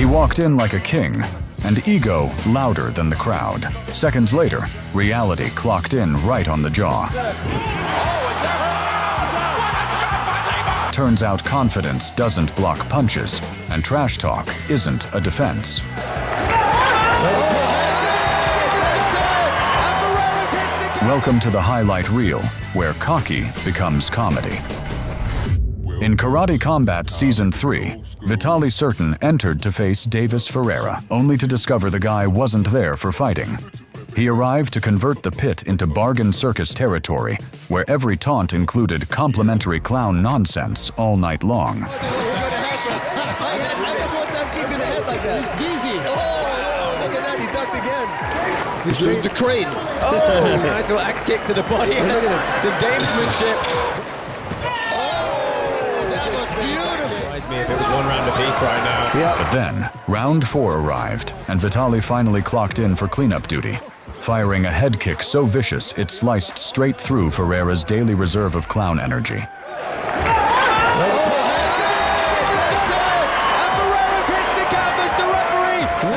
He walked in like a king, and ego louder than the crowd. Seconds later, reality clocked in right on the jaw. Turns out confidence doesn't block punches, and trash talk isn't a defense. Welcome to the highlight reel, where cocky becomes comedy. In Karate Combat Season 3, Vitaly Certain entered to face Davis Ferreira, only to discover the guy wasn't there for fighting. He arrived to convert the pit into bargain circus territory, where every taunt included complimentary clown nonsense all night long. He's doing the crane. Oh, nice little axe kick to the body. Some gamesmanship. That was beautiful. Me if it was one round apiece right now. Yeah. But then, round 4 arrived, and Vitaly finally clocked in for cleanup duty, firing a head kick so vicious it sliced straight through Ferreira's daily reserve of clown energy.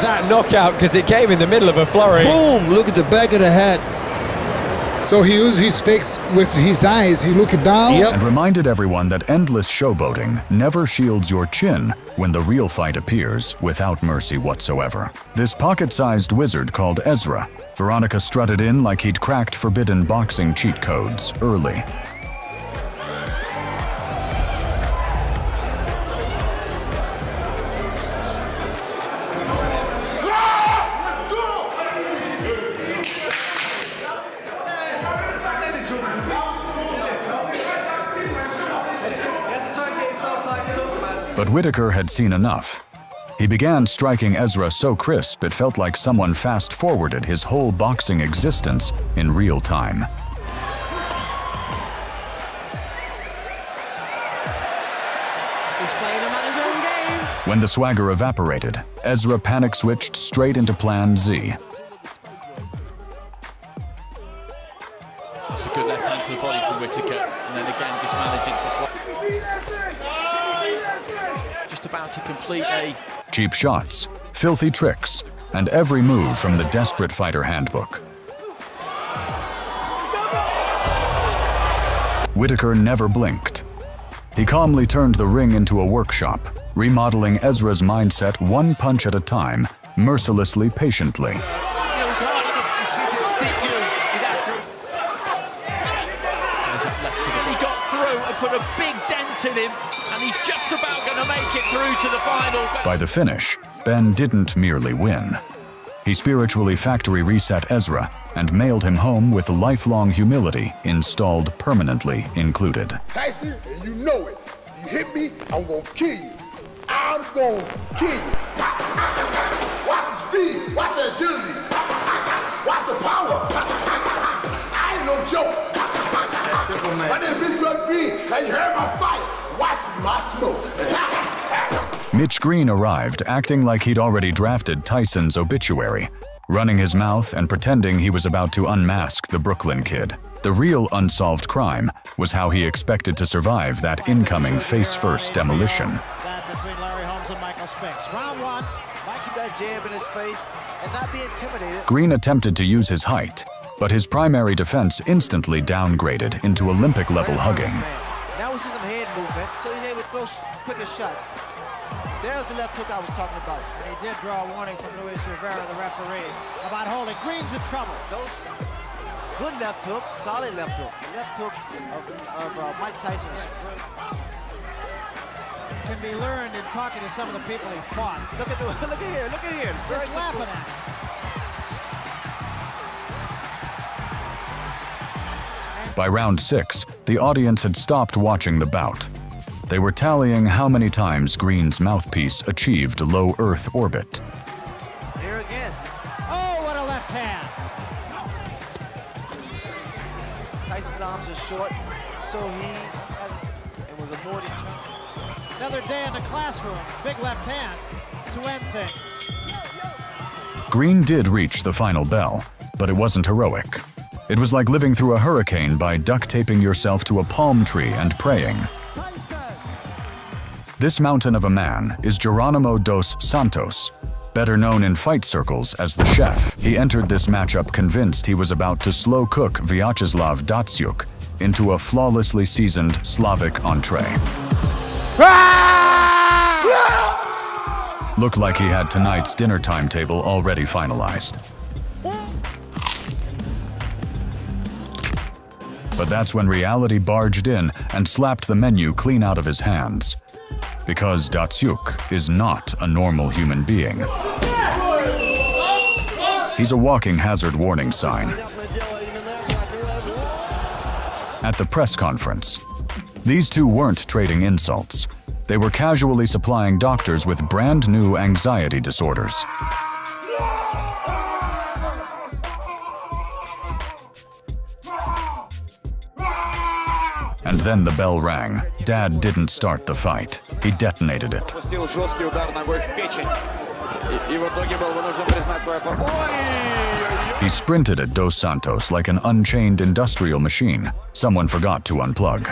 That knockout, because it came in the middle of a flurry. Boom! Look at the back of the head. So he used his face with his eyes, he looked down. And reminded everyone that endless showboating never shields your chin when the real fight appears without mercy whatsoever. This pocket-sized wizard called Ezra, Veronica strutted in like he'd cracked forbidden boxing cheat codes early. But Whitaker had seen enough. He began striking Ezra so crisp it felt like someone fast-forwarded his whole boxing existence in real time. He's playing him at his own game. When the swagger evaporated, Ezra panic-switched straight into Plan Z. It's a good left hand to the body from Whitaker, and then again just manages to slide. Just about to complete a... Cheap shots, filthy tricks, and every move from the Desperate Fighter handbook. Whitaker never blinked. He calmly turned the ring into a workshop, remodeling Ezra's mindset one punch at a time, mercilessly patiently. He got through and put a big dent in him, and he's just about going to make it through to the final. By the finish, Ben didn't merely win. He spiritually factory reset Ezra and mailed him home with lifelong humility installed permanently included. Tyson, and you know it. You hit me, I'm gonna kill you. I'm gonna kill you. Watch the speed, watch the agility, watch the power. I ain't no joke. My name is Mitch Green, and you heard my fight. Watch my smoke. Mitch Green arrived acting like he'd already drafted Tyson's obituary, running his mouth and pretending he was about to unmask the Brooklyn Kid. The real unsolved crime was how he expected to survive that incoming face-first demolition. Between Larry Holmes and Michael Spinks. Round 1, Mike keep that jab in his face and not be intimidated. Green attempted to use his height, but his primary defense instantly downgraded into Olympic-level hugging. Now we see some head movement, so he's able to throw quicker shots. There's the left hook I was talking about. And he did draw a warning from Luis Rivera, the referee, about holding. Green's in trouble. Those good left hook, solid left hook. The left hook of Mike Tyson's can be learned in talking to some of the people he fought. Look at here. Just laughing at him. By round 6, the audience had stopped watching the bout. They were tallying how many times Green's mouthpiece achieved low Earth orbit. Here again. Oh, what a left hand! Tyson's arms are short, so it was a more determined. Another day in the classroom. Big left hand to end things. Green did reach the final bell, but it wasn't heroic. It was like living through a hurricane by duct taping yourself to a palm tree and praying. This mountain of a man is Geronimo dos Santos, better known in fight circles as the Chef. He entered this matchup convinced he was about to slow cook Vyacheslav Datsyuk into a flawlessly seasoned Slavic entree. Looked like he had tonight's dinner timetable already finalized. But that's when reality barged in and slapped the menu clean out of his hands. Because Datsyuk is not a normal human being. He's a walking hazard warning sign. At the press conference, these two weren't trading insults. They were casually supplying doctors with brand new anxiety disorders. And then the bell rang. Dad didn't start the fight. He detonated it. He sprinted at Dos Santos like an unchained industrial machine. Someone forgot to unplug.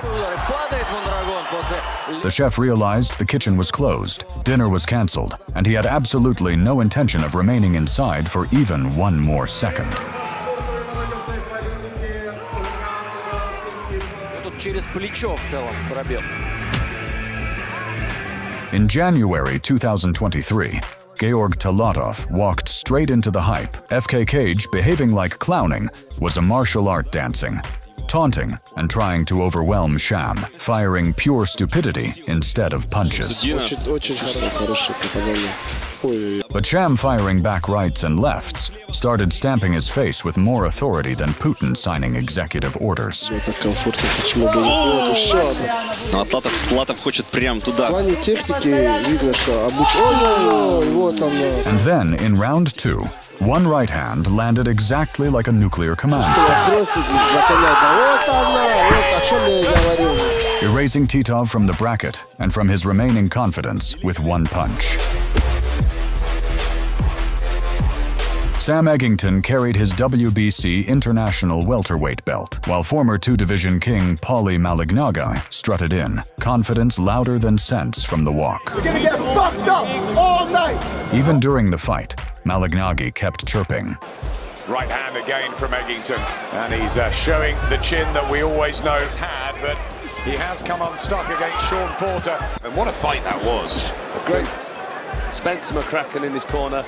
The chef realized the kitchen was closed, dinner was canceled, and he had absolutely no intention of remaining inside for even one more second. In January 2023, Georg Talatov walked straight into the hype. FK Cage, behaving like clowning, was a martial art dancing, taunting and trying to overwhelm Sham, firing pure stupidity instead of punches. But Sham, firing back rights and lefts, started stamping his face with more authority than Putin signing executive orders. And then, in round 2, one right hand landed exactly like a nuclear command staff, erasing Titov from the bracket and from his remaining confidence with one punch. Sam Eggington carried his WBC International welterweight belt, while former two-division king Paulie Malignaggi strutted in, confidence louder than sense from the walk. We're gonna get fucked up all night. Even during the fight, Malignaggi kept chirping. Right hand again from Eggington, and he's showing the chin that we always know he's had, but he has come unstuck against Sean Porter. And what a fight that was. A great Spencer McCracken in his corner,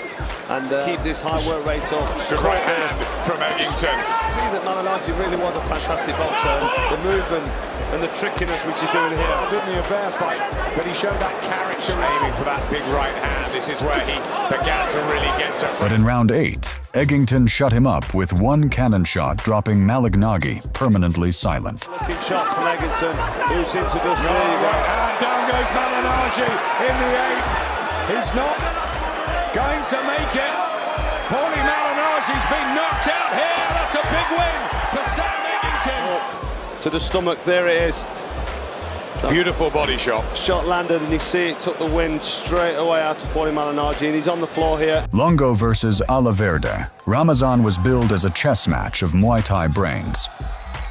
and keep this high work rate up. Good right hand from Eggington. See that Malignaggi really was a fantastic boxer, and the movement and the trickiness which he's doing here. Didn't he, a bear fight, but he showed that character aiming for that big right hand. This is where he began to really get to. But in round 8, Eggington shut him up with one cannon shot, dropping Malignaggi permanently silent. Looking shots from Eggington, who seems to just... There you go. And down goes Malignaggi in the 8th. He's not going to make it. Paulie Malignaggi's been knocked out here. That's a big win for Sam Eggington. To the stomach, there it is. Beautiful body shot. Shot landed, and you see it took the wind straight away out to Paulie Malignaggi, and he's on the floor here. Longo versus Alaverde. Ramazan was billed as a chess match of Muay Thai brains.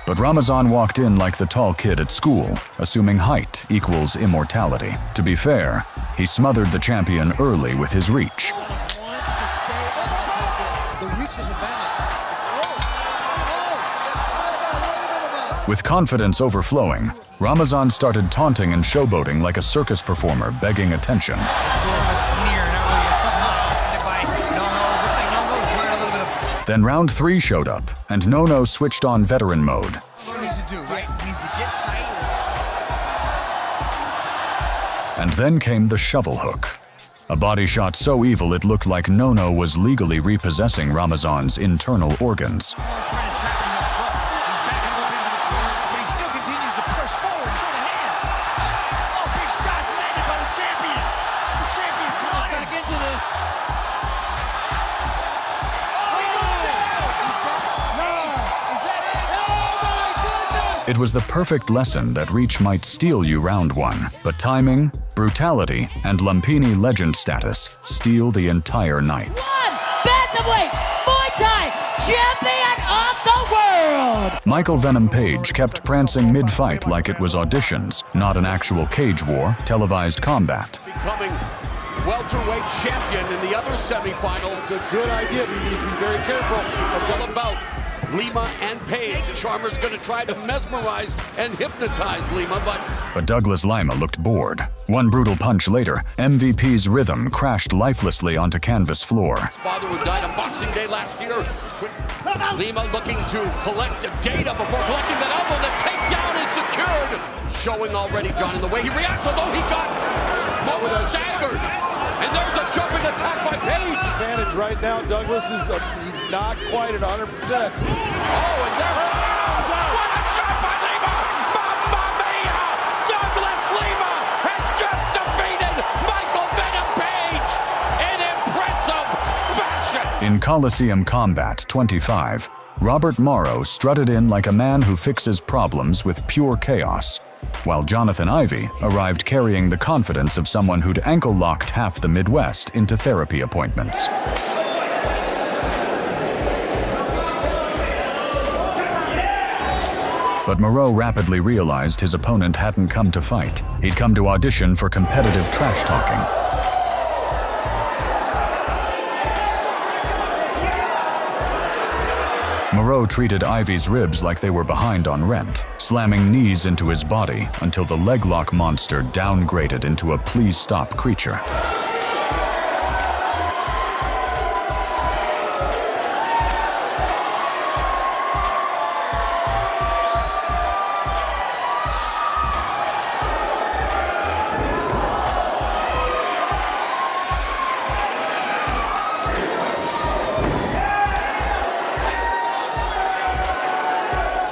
But Ramazan walked in like the tall kid at school, assuming height equals immortality. To be fair, he smothered the champion early with his reach. With confidence overflowing, Ramazan started taunting and showboating like a circus performer begging attention. Then round 3 showed up, and Nono switched on veteran mode. And then came the shovel hook. A body shot so evil it looked like Nono was legally repossessing Ramazan's internal organs. It was the perfect lesson that reach might steal you round 1, but timing, brutality, and Lumpini legend status steal the entire night. One bantamweight Muay Thai champion of the world! solid. Michael Venom Page kept prancing mid-fight like it was auditions, not an actual cage war, televised combat. Becoming welterweight champion in the other semifinal. It's a good idea, but he needs to be very careful. It's all about Lima and Page. Charmer's going to try to mesmerize and hypnotize Lima, but Douglas Lima looked bored. One brutal punch later, MVP's rhythm crashed lifelessly onto canvas floor. his father who died on Boxing Day last year. Lima looking to collect data before collecting that elbow. The takedown is secured. Showing already, John, in the way he reacts, although he got staggered. And there's a jumping attack by Page. Advantage right now, Douglas is he's not quite at 100%. Oh, and there. What a shot by Lima! Mamma mia! Douglas Lima has just defeated Michael Venom Page in impressive fashion. In Coliseum Combat 25, Robert Morrow strutted in like a man who fixes problems with pure chaos, while Jonathan Ivey arrived carrying the confidence of someone who'd ankle-locked half the Midwest into therapy appointments. But Moreau rapidly realized his opponent hadn't come to fight. He'd come to audition for competitive trash-talking. Moreau treated Ivey's ribs like they were behind on rent, slamming knees into his body until the leg-lock monster downgraded into a please-stop creature.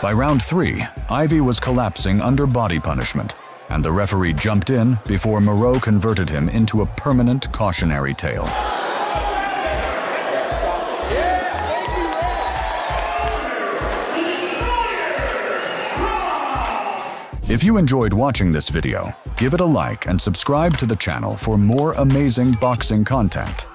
By round 3, Ivey was collapsing under body punishment, and the referee jumped in before Moreau converted him into a permanent cautionary tale. If you enjoyed watching this video, give it a like and subscribe to the channel for more amazing boxing content.